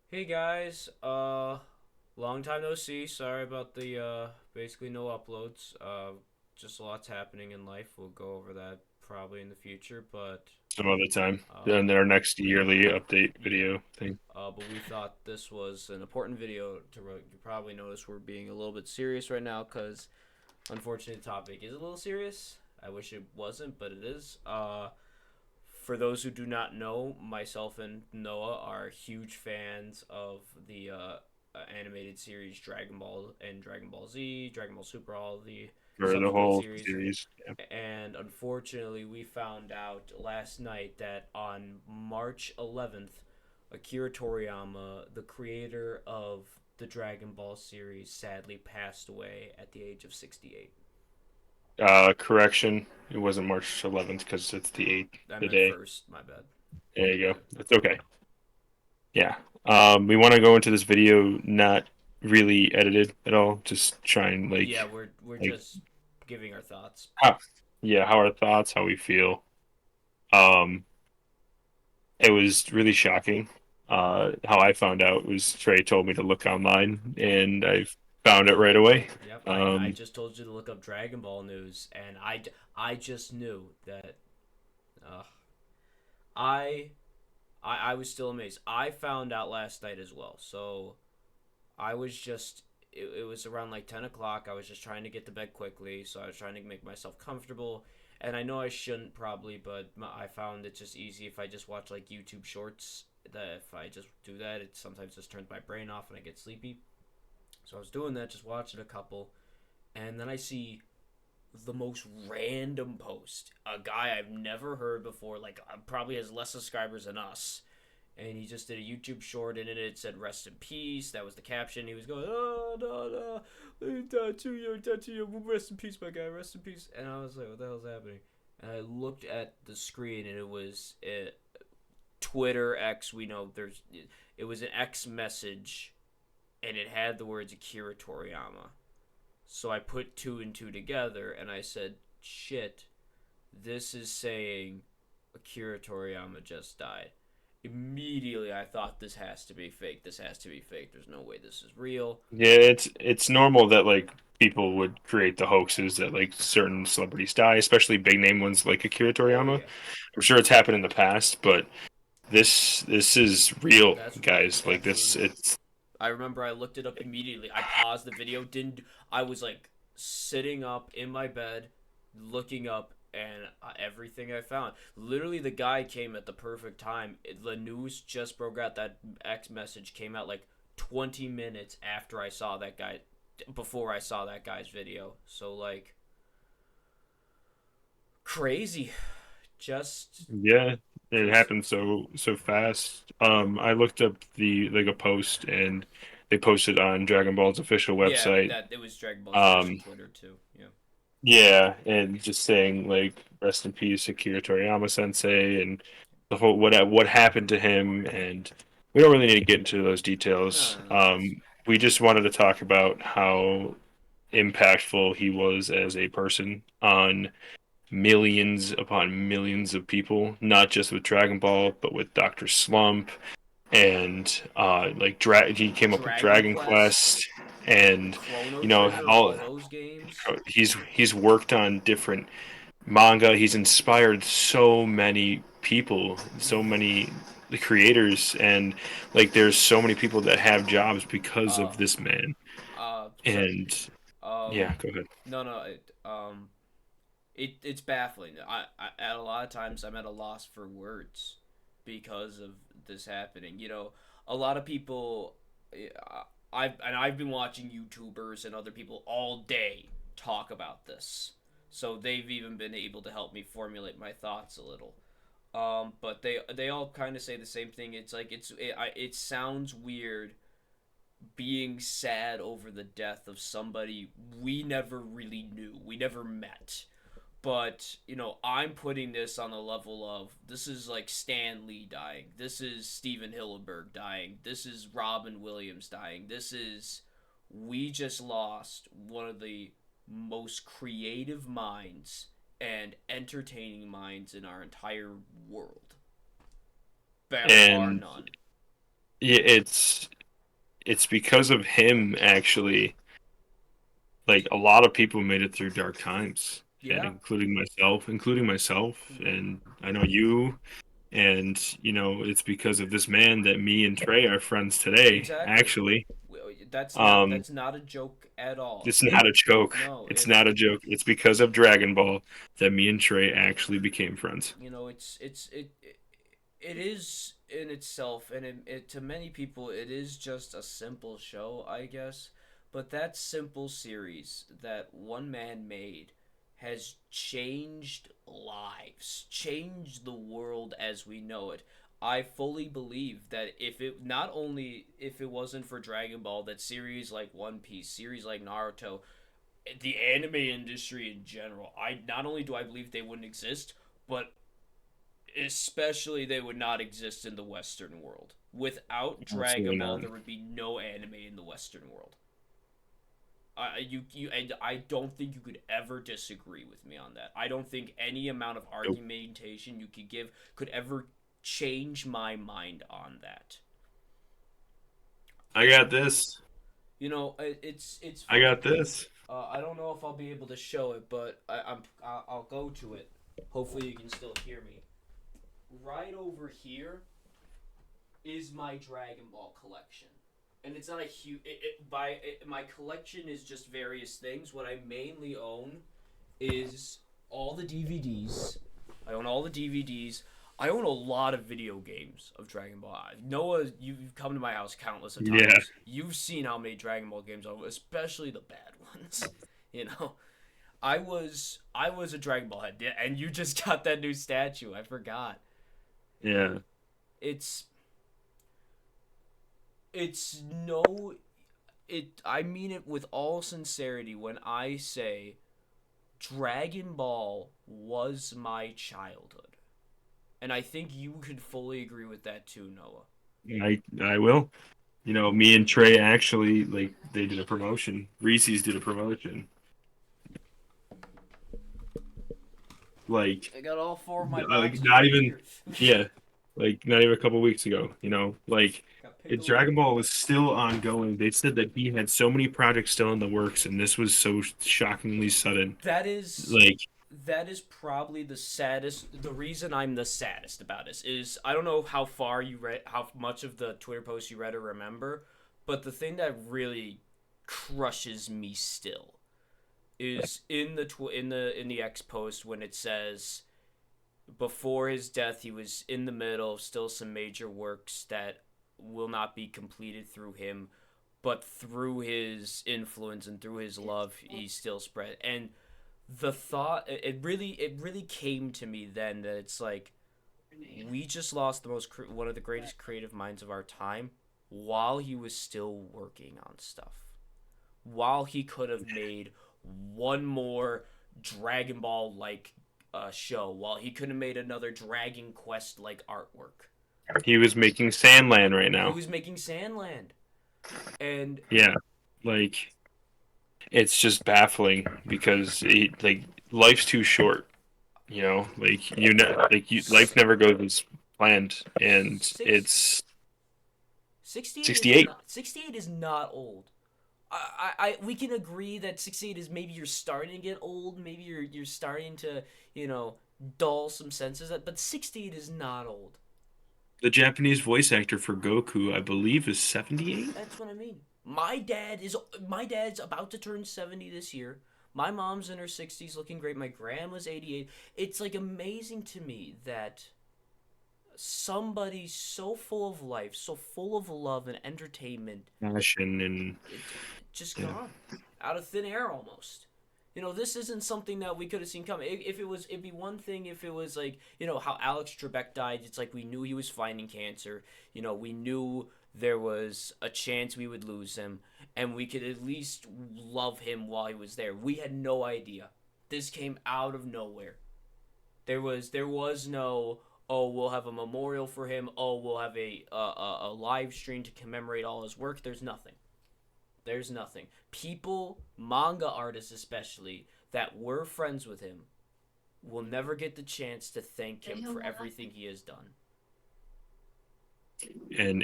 Hey guys, long time no see. Sorry about the basically no uploads. Just a lot's happening in life. We'll go over that probably in the future, but Some other time. Then um, our next yearly update yeah. video thing. But we thought this was an important video you probably notice we're being a little bit serious right now because unfortunately the topic is a little serious. I wish it wasn't, but it is. For those who do not know, myself and Noah are huge fans of the animated series Dragon Ball and Dragon Ball Z, Dragon Ball Super, all the For the subsequent whole series. series. Yeah. And unfortunately, we found out last night that on March 11th, Akira Toriyama, the creator of the Dragon Ball series, sadly passed away at the age of 68. Correction. It wasn't March 11th because it's the 8th I meant today. first, my bad. There you Yeah. go. That's okay. Yeah. We want to go into this video not really edited at all. Just try and Yeah, we're like just giving our thoughts. how, yeah, how our thoughts, how we feel. Um, it was really shocking. How I found out was Trey told me to look online, and I found it right away. Yep, I Um, just told you to look up Dragon Ball news, and I just knew that. Uh, I I was still amazed. I found out last night as well, so I was just. It was around like 10 o'clock. I was just trying to get to bed quickly, so I was trying to make myself comfortable. And I know I shouldn't probably, but I found it just easy if I just watch like YouTube shorts. That if I just do that, it sometimes just turns my brain off and I get sleepy. So I was doing that, just watching a couple, and then I see the most random post. A guy I've never heard before, like probably has less subscribers than us. And he just did a YouTube short, and in it said "Rest in peace." That was the caption. He was going, "Oh no, no, Tatsuya, rest in peace, my guy, rest in peace." And I was like, "What the hell's happening?" And I looked at the screen, and it was Twitter X. We know it was an X message, and it had the words Akira Toriyama. So I put two and two together and I said, shit, this is saying Akira Toriyama just died. Immediately I thought this has to be fake. This has to be fake. There's no way this is real. Yeah, it's normal that like people would create the hoaxes that like certain celebrities die, especially big name ones like Akira Oh Toriyama. yeah. I'm sure it's happened in the past, but this is real, That's guys. Like absolutely this, real. it's I remember I looked it up immediately. I paused the video, didn't I was like sitting up in my bed looking up and everything I found. Literally the guy came at the perfect time. The news just broke out that X message came out like 20 minutes after I saw that guy before I saw that guy's video. So like crazy. Just yeah, it just happened so fast. I looked up the like a post and they posted on Dragon Ball's official yeah, website. that it was Dragon Ball's official Um, Twitter too. Yeah. Yeah, and just saying like rest in peace, Akira Toriyama Sensei, and the whole what happened to him, and we don't really need to get into those No, details. no, no. That's We just wanted to talk about how impactful he was as a person on millions upon millions of people, not just with Dragon Ball, but with Doctor Slump, and he came up with Dragon Dragon Quest, Quest, and Chrono you know Trigger, all all those games. he's worked on different manga. He's inspired so many people, so many the creators, and like there's so many people that have jobs because Uh, of this man. Sorry. And Um, yeah, go ahead. no, no. It's baffling. At a lot of times I'm at a loss for words because of this happening. You know, a lot of people. I've been watching YouTubers and other people all day talk about this, so they've even been able to help me formulate my thoughts a little. But they all kind of say the same thing. It's like it sounds weird being sad over the death of somebody we never really knew, we never met. But, you know, I'm putting this on the level of this is like Stan Lee dying. This is Steven Hillenberg dying. This is Robin Williams dying. This is. We just lost one of the most creative minds and entertaining minds in our entire world. Bar And none. Yeah, it's because of him actually. Like a lot of people made it through dark times, and Yeah. including myself, Hmm. and I know you. And it's because of this man that me and Trey are friends today. Exactly. Actually, That's not um, that's not a joke at all. it's not a joke. No, It's it's not a joke. It's because of Dragon Ball that me and Trey actually became friends. it is in itself, and to many people it is just a simple show, I guess. But that simple series that one man made has changed lives, changed the world as we know it. I fully believe that if it wasn't for Dragon Ball, that series like One Piece, series like Naruto, the anime industry in general, I not only do I believe they wouldn't exist, but especially they would not exist in the Western world. Without Absolutely Dragon Ball, not. there would be no anime in the Western world. And I don't think you could ever disagree with me on that. I don't think any amount of Nope. argumentation you could give could ever change my mind on that. I got this. It's I funny. got this. I don't know if I'll be able to show it, but I'll go to it. Hopefully, you can still hear me. Right over here is my Dragon Ball collection, and it's not a huge. My collection is just various things. What I mainly own is all the DVDs. I own all the DVDs. I own a lot of video games of Dragon Ball. Noah, you've come to my house countless of Yeah. times. You've seen how many Dragon Ball games I own, especially the bad ones. You know, I was a Dragon Ball head, and you just got that new statue. I forgot. Yeah. It's it's no it I mean it with all sincerity when I say Dragon Ball was my childhood. And I think you could fully agree with that too, Noah. I will. Me and Trey actually like they did a promotion. Reese's did a promotion. Like I got all four of my like boxes not right even here. yeah, like not even a couple weeks ago. Like Got if Piccolo. Dragon Ball was still ongoing. They said that he had so many projects still in the works, and this was so shockingly sudden. That is Like that is probably the saddest. The reason I'm the saddest about this is I don't know how far you read, how much of the Twitter post you read or remember, but the thing that really crushes me still is in the X post when it says before his death he was in the middle of still some major works that will not be completed through him, but through his influence and through his love he still spread. And the thought it really came to me then that it's like we just lost one of the greatest creative minds of our time while he was still working on stuff, while he could have made one more Dragon Ball like show, while he could have made another Dragon Quest like artwork. he was making Sandland right He now. was making Sandland, and Yeah, like it's just baffling because like life's too short. Like life never goes as planned, and six it's 68 is 68. not 68 is not old. We can agree that 68 is maybe you're starting to get old, maybe you're starting to dull some senses, but 68 is not old. The Japanese voice actor for Goku, I believe, is 78. That's what I mean. My dad's about to turn 70 this year. My mom's in her 60s looking great. My grandma's 88. It's like amazing to me that somebody so full of life, so full of love and entertainment, Passion and just yeah. gone out of thin air almost. This isn't something that we could have seen coming. If it was, it'd be one thing if it was like, how Alex Trebek died. It's like we knew he was fighting cancer. We knew there was a chance we would lose him, and we could at least love him while he was there. We had no idea. This came out of nowhere. There was no, oh, we'll have a memorial for him. Oh, we'll have a live stream to commemorate all his work. There's nothing. There's nothing. People, manga artists especially, that were friends with him will never get the chance to thank him for everything he has done. and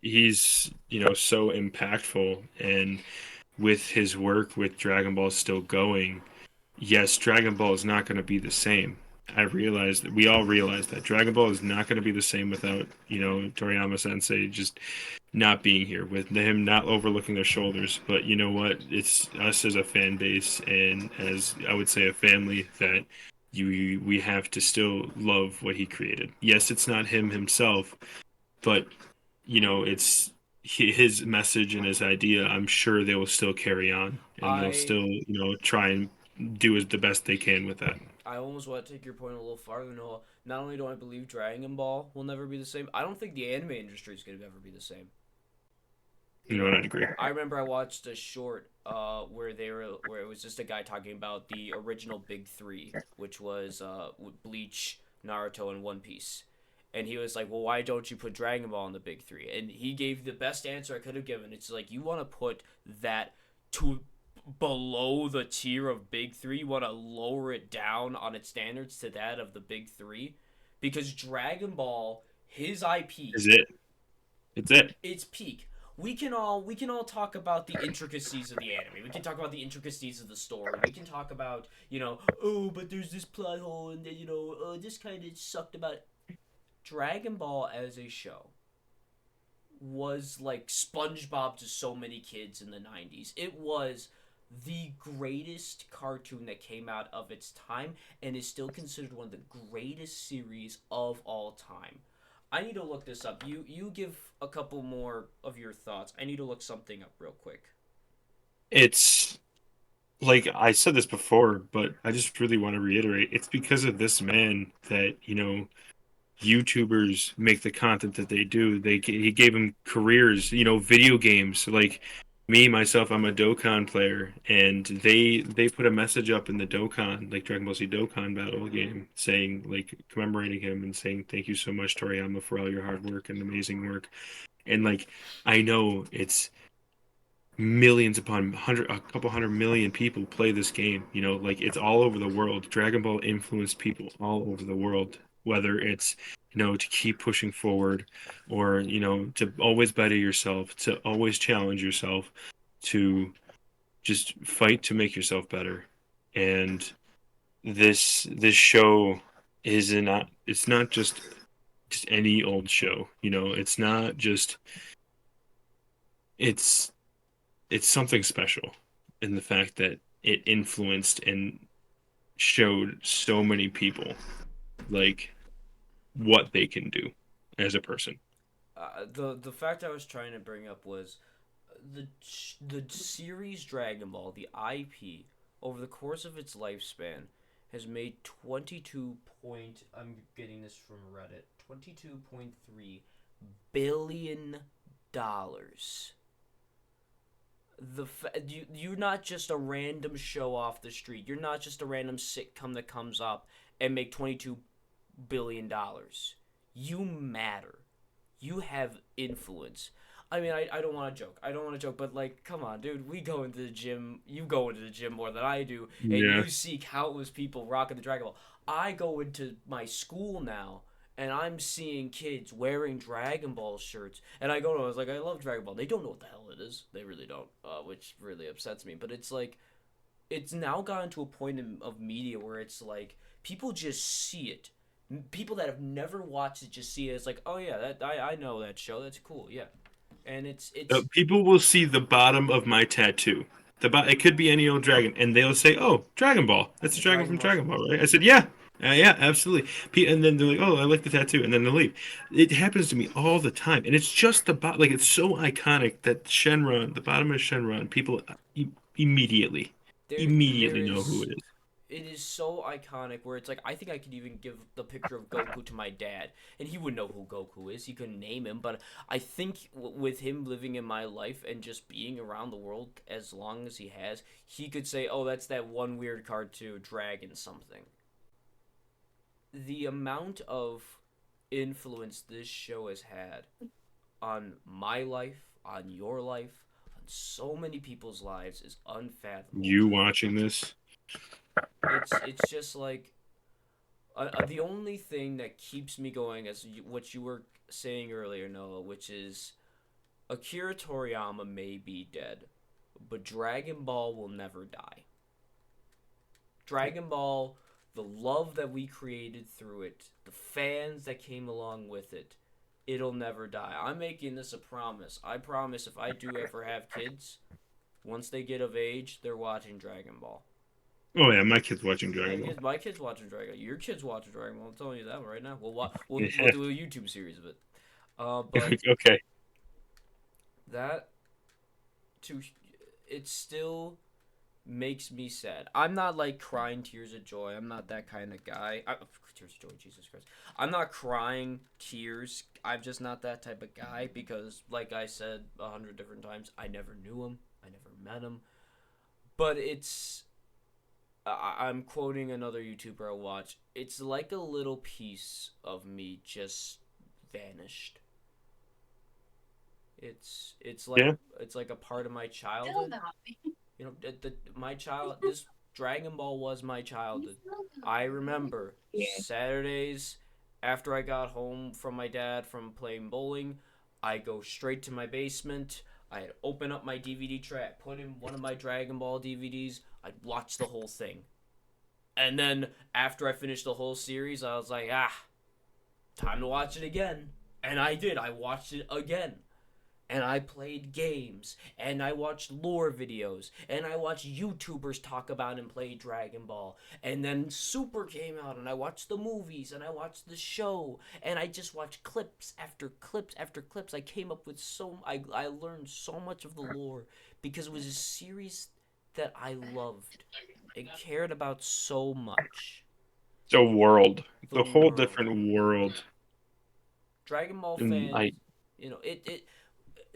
he's so impactful, and with his work with Dragon Ball still going, yes, Dragon Ball is not going to be the same. I realize that we all realize that Dragon Ball is not going to be the same without, Toriyama Sensei just not being here, with him not overlooking their shoulders. But you know what? It's us as a fan base and as I would say a family that we have to still love what he created. Yes, it's not him himself, but it's his message and his idea. I'm sure they will still carry on and they'll I still, try and do the best they can with that. I almost want to take your point a little farther, Noah. Not only do I believe Dragon Ball will never be the same, I don't think the anime industry is going to ever be the same. And I'd agree. I remember I watched a short where it was just a guy talking about the original big three, which was Bleach, Naruto, and One Piece. And he was like, "Well, why don't you put Dragon Ball in the big three?" And he gave the best answer I could have given. It's like you want to put that to below the tier of big three. You want to lower it down on its standards to that of the big three, because Dragon Ball, his IP, Is it? It's it. its peak. We can all talk about the intricacies of the anime. We can talk about the intricacies of the story. We can talk about, oh, but there's this plot hole and then, oh, this kind of sucked about it. Dragon Ball as a show was like SpongeBob to so many kids in the 90s. It was the greatest cartoon that came out of its time and is still considered one of the greatest series of all time. I need to look this up. You give a couple more of your thoughts. I need to look something up real quick. It's like I said this before, but I just really want to reiterate. It's because of this man that, YouTubers make the content that they do. He gave them careers, video games. Like me myself, I'm a Dokkan player, and they put a message up in the Dokkan, like Dragon Ball Z Dokkan battle game, saying like commemorating him and saying thank you so much Toriyama for all your hard work and amazing work. And like I know it's millions upon a couple 100 million people play this game. Like it's all over the world. Dragon Ball influenced people all over the world, whether it's to keep pushing forward, or to always better yourself, to always challenge yourself, to just fight to make yourself better. And this show is not it's not just any old show. It's not just it's it's something special in the fact that it influenced and showed so many people like what they can do as a person. The fact I was trying to bring up was the series Dragon Ball, the IP, over the course of its lifespan, has made 22 point. I'm getting this from Reddit. $22.3 billion. You're not just a random show off the street. You're not just a random sitcom that comes up and make $22 billion. You matter. You have influence. I mean, I don't want to joke. I don't want to joke, but like, come on, dude. We go into the gym. You go into the gym more than I do, and Yeah. you see countless people rocking the Dragon Ball. I go into my school now, and I'm seeing kids wearing Dragon Ball shirts, and I go to, I was like, I love Dragon Ball. They don't know what the hell it is. They really don't, which really upsets me. But it's like, it's now gotten to a point of media where it's like people just see it. People that have never watched it just see it. It's like, oh yeah, that I know that show. That's cool. Yeah, and it's People will see the bottom of my tattoo. It could be any old dragon, and they'll say, "Oh, Dragon Ball. That's that's the a dragon Dragon from Ball Dragon shirt. Ball, right?" I said, "Yeah, yeah, absolutely." And then they're like, "Oh, I like the tattoo," and then they leave. It happens to me all the time, and it's just about like it's so iconic that Shenron, the bottom of Shenron, people immediately, There immediately know who is it is. it is so iconic where it's like I think I could even give the picture of Goku to my dad and he would know who Goku is. He couldn't name him, but I think with him living in my life and just being around the world as long as he has, he could say, "Oh, that's that one weird cartoon, Dragon something." The amount of influence this show has had on my life, on your life, on so many people's lives is unfathomable. You watching this? It's just like The only thing that keeps me going, what you were saying earlier, Noah, which is Akira Toriyama may be dead, but Dragon Ball will never die. Dragon Ball, the love that we created through it, the fans that came along with it, it'll never die. I'm making this a promise. I promise if I do ever have kids, once they get of age, they're watching Dragon Ball. Oh yeah, my kid's watching Dragon Ball. My kids watching Dragon. Your kids watching Dragon Ball. I'm telling you that right now. We'll Yeah. do a YouTube series of it. But Okay. that to it still makes me sad. I'm not like crying tears of joy. I'm not that kind of guy. Tears of joy, Jesus Christ. I'm not crying tears. I'm just not that type of guy because, like I said 100 different times, I never knew him. I never met him. But I'm quoting another YouTuber I watch. It's like a little piece of me just vanished. It's like Yeah. it's like a part of my childhood. My child. This Dragon Ball was my childhood. I remember Saturdays after I got home from my dad from playing bowling. I go straight to my basement. I'd open up my DVD tray. I'd put in one of my Dragon Ball DVDs. I'd watch the whole thing. And then after I finished the whole series, I was like, time to watch it again. And I did. I watched it again. And I played games. And I watched lore videos. And I watched YouTubers talk about and play Dragon Ball. And then Super came out. And I watched the movies. And I watched the show. And I just watched clips after clips after clips. I came up with I learned so much of the lore. Because it was a series that I loved and cared about so much. It's a world. The The whole world. different world. Dragon Ball And fans, it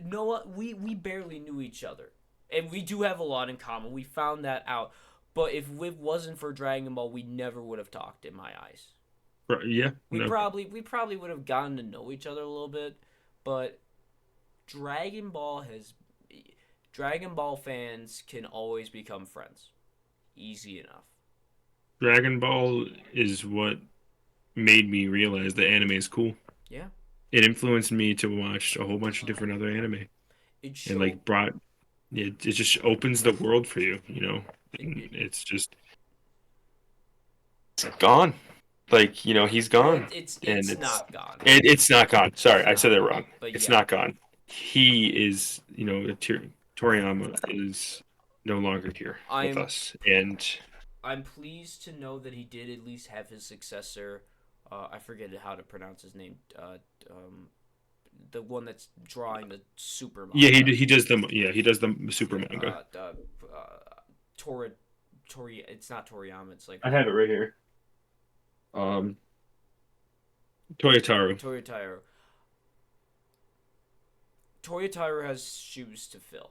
Noah, we barely knew each other. And we do have a lot in common. We found that out. But if it wasn't for Dragon Ball, we never would have talked in my eyes. yeah, We no. probably would have gotten to know each other a little bit, but Dragon Ball has Dragon Ball fans can always become friends. Easy enough. Dragon Ball is what made me realize that anime is cool. Yeah. It influenced me to watch a whole bunch of different other anime, It and showed like brought it just opens the world for you, you know. it, And it it's just gone. Like, he's well gone. And it's not gone. it's not gone. Sorry, It's I said not it gone. wrong. But It's yeah, not gone. He is, Toriyama is no longer here with I'm us. And I'm pleased to know that he did at least have his successor. I forget how to pronounce his name. The one that's drawing the super yeah, manga. he does the super manga. Tori, Tori. It's not Toriyama. It's like I have it right here. Um, Toyotaru. Toyotairo. Toyotairo has shoes to fill,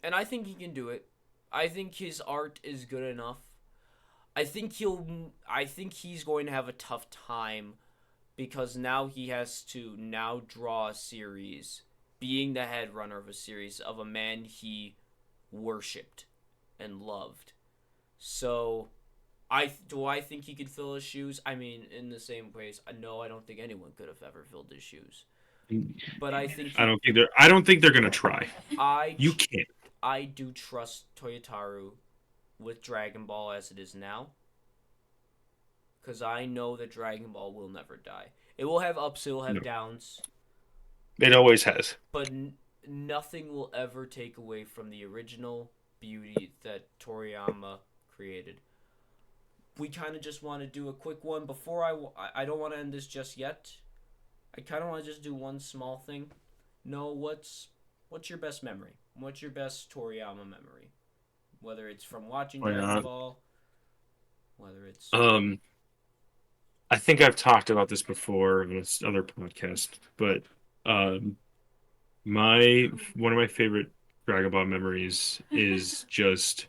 and I think he can do it. I think his art is good enough. I think he's going to have a tough time because now he has to now draw a series, being the head runner of a series of a man he worshipped and loved. So, I think he could fill his shoes? I mean, in the same ways, no, I don't think anyone could have ever filled his shoes. But I don't think they're gonna try. I You can't. I do trust Toyotaru with Dragon Ball as it is now, because I know that Dragon Ball will never die. It will have ups, it will have No. downs, It always has. but nothing will ever take away from the original beauty that Toriyama created. We kind of just want to do a quick one before I don't want to end this just yet. I kind of want to just do one small thing. No, what's your best memory? What's your best Toriyama memory? Whether it's from watching Why Dragon not? Ball, whether it's Um, I think I've talked about this before in this other podcast, but um, my one of my favorite Dragon Ball memories is just,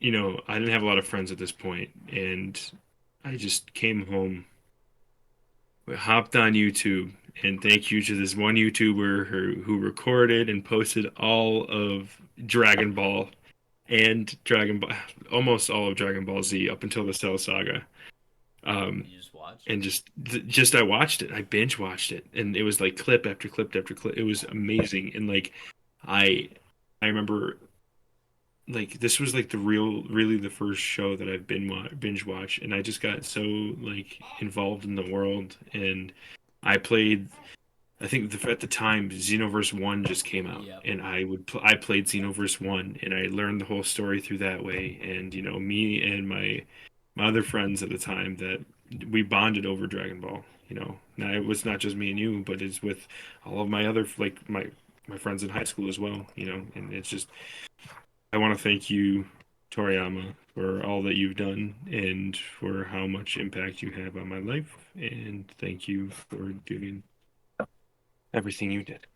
I didn't have a lot of friends at this point, and I just came home, hopped on YouTube, and thank you to this one YouTuber who recorded and posted all of Dragon Ball and almost all of Dragon Ball Z up until the Cell Saga. Um, You just watched and it. just I watched it. I binge watched it, and it was like clip after clip after clip. It was amazing, and like I I remember like this was like the really the first show that I've been binge watch, and I just got so like involved in the world, and I played. I think at the time Xenoverse One just came out, Yep. and I played Xenoverse One, and I learned the whole story through that way. And me and my other friends at the time that we bonded over Dragon Ball. Now it was not just me and you, but it's with all of my other like my friends in high school as well. And it's just I want to thank you, Toriyama, for all that you've done and for how much impact you have on my life. And thank you for doing everything you did.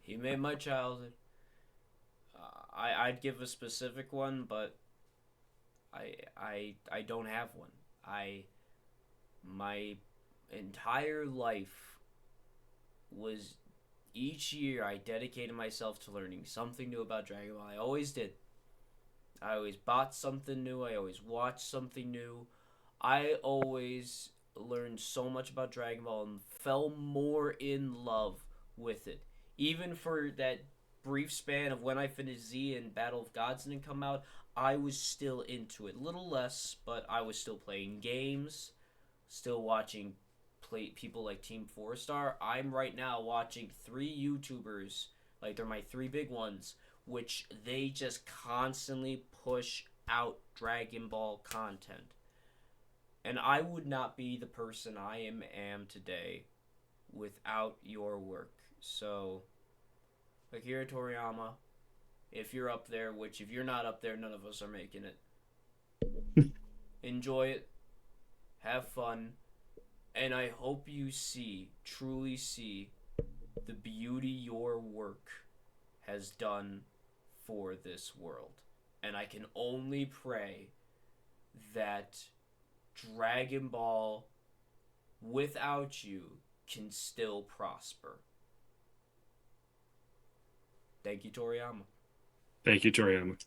He made my childhood. I'd give a specific one, but I don't have one. I My entire life was each year I dedicated myself to learning something new about Dragon Ball. I always did. I always bought something new. I always watched something new. I always learned so much about Dragon Ball and fell more in love with it. Even for that brief span of when I finished Z and Battle of Gods didn't come out, I was still into it. Little less, but I was still playing games, still watching people like Team Four Star. I'm right now watching three YouTubers, like they're my three big ones, which they just constantly push out Dragon Ball content. And I would not be the person am today without your work. So, Akira Toriyama, if you're up there, which if you're not up there, none of us are making it. Enjoy it, have fun, and I hope you truly see, the beauty your work has done for this world. And I can only pray that Dragon Ball without you can still prosper. Thank you, Toriyama. Thank you, Toriyama.